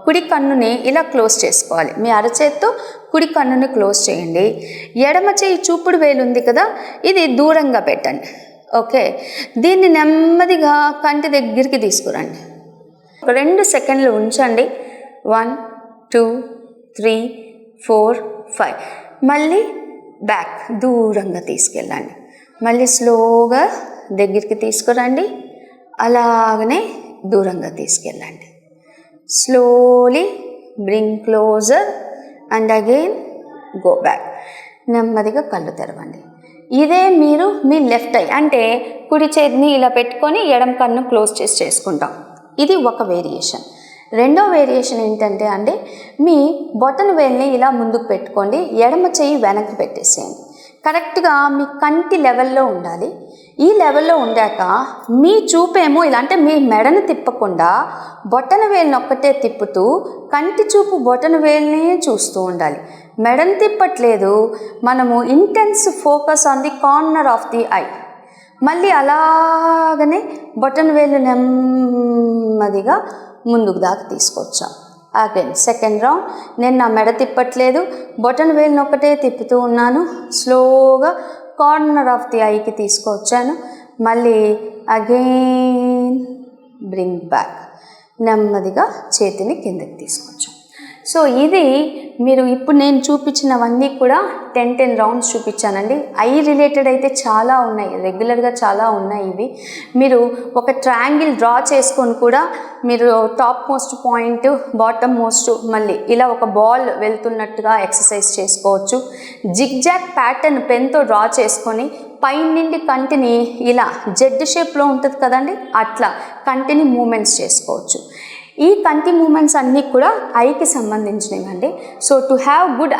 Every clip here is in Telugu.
కుడి కన్నుని ఇలా క్లోజ్ చేసుకోవాలి. మీ అరచేత్తో కుడి కన్నుని క్లోజ్ చేయండి. ఎడమ చేయి చూపుడు వేలు ఉంది కదా, ఇది దూరంగా పెట్టండి. ఓకే, దీన్ని నెమ్మదిగా కంటి దగ్గరికి తీసుకురండి. 2 సెకండ్లు ఉంచండి. 1 2 3 4 5. మళ్ళీ బ్యాక్ దూరంగా తీసుకెళ్ళండి. మళ్ళీ స్లోగా దగ్గరికి తీసుకురండి. అలాగనే దూరంగా తీసుకెళ్ళండి. Slowly bring closer and again go back. నెమ్మదిగా కళ్ళు తెరవండి. ఇదే మీరు మీ లెఫ్ట్ ఐ అంటే కుడి చేతిని ఇలా పెట్టుకొని ఎడమ కన్ను క్లోజ్ చేసుకుంటాం. ఇది ఒక వేరియేషన్. రెండో వేరియేషన్ ఏంటంటే అండి, మీ బొటన వేలుని ఇలా ముందుకు పెట్టుకోండి, ఎడమ చెయ్యి వెనక్కి పెట్టేసేయండి. కరెక్ట్గా మీ కంటి లెవెల్లో ఉండాలి. ఈ లెవెల్లో ఉండాక మీ చూపేమో ఇలా అంటే మీ మెడను తిప్పకుండా బొటన వేలుని ఒక్కటే తిప్పుతూ కంటి చూపు బొటన వేలునే చూస్తూ ఉండాలి. మెడను తిప్పట్లేదు, మనము intense focus on the corner of the I. మళ్ళీ అలాగనే బొటన వేలు నెమ్మదిగా ముందుకు దాకా తీసుకొచ్చాం. Again second round. నేను నా మెడ తిప్పట్లేదు, బొటన వేలుని ఒకటే తిప్పుతూ ఉన్నాను. స్లోగా కార్నర్ ఆఫ్ ది ఐకి తీసుకొచ్చాను. మళ్ళీ అగైన్ బ్రింగ్ బ్యాక్. నెమ్మదిగా చేతిని కిందకి తీసుకొచ్చాం. సో ఇది మీరు ఇప్పుడు నేను చూపించినవన్నీ కూడా 10 రౌండ్స్ చూపించానండి. ఐ రిలేటెడ్ అయితే చాలా ఉన్నాయి, రెగ్యులర్గా చాలా ఉన్నాయి. ఇవి మీరు ఒక ట్రయాంగిల్ డ్రా చేసుకొని కూడా మీరు top most point, bottom most, మళ్ళీ ఇలా ఒక బాల్ వెళ్తున్నట్టుగా ఎక్సర్సైజ్ చేసుకోవచ్చు. జిగ్జాగ్ ప్యాటర్న్ పెన్తో డ్రా చేసుకొని పైనుండి కంటిని ఇలా జెడ్ షేప్లో ఉంటుంది కదండి, అట్లా కంటిని మూమెంట్స్ చేసుకోవచ్చు. ఈ కంటి మూమెంట్స్ అన్నీ కూడా ఐకి సంబంధించినవండి. So to have good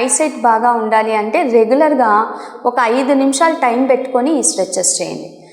eyesight బాగా ఉండాలి అంటే రెగ్యులర్గా ఒక 5 నిమిషాలు టైం పెట్టుకొని ఈ స్ట్రెచెస్ చేయండి.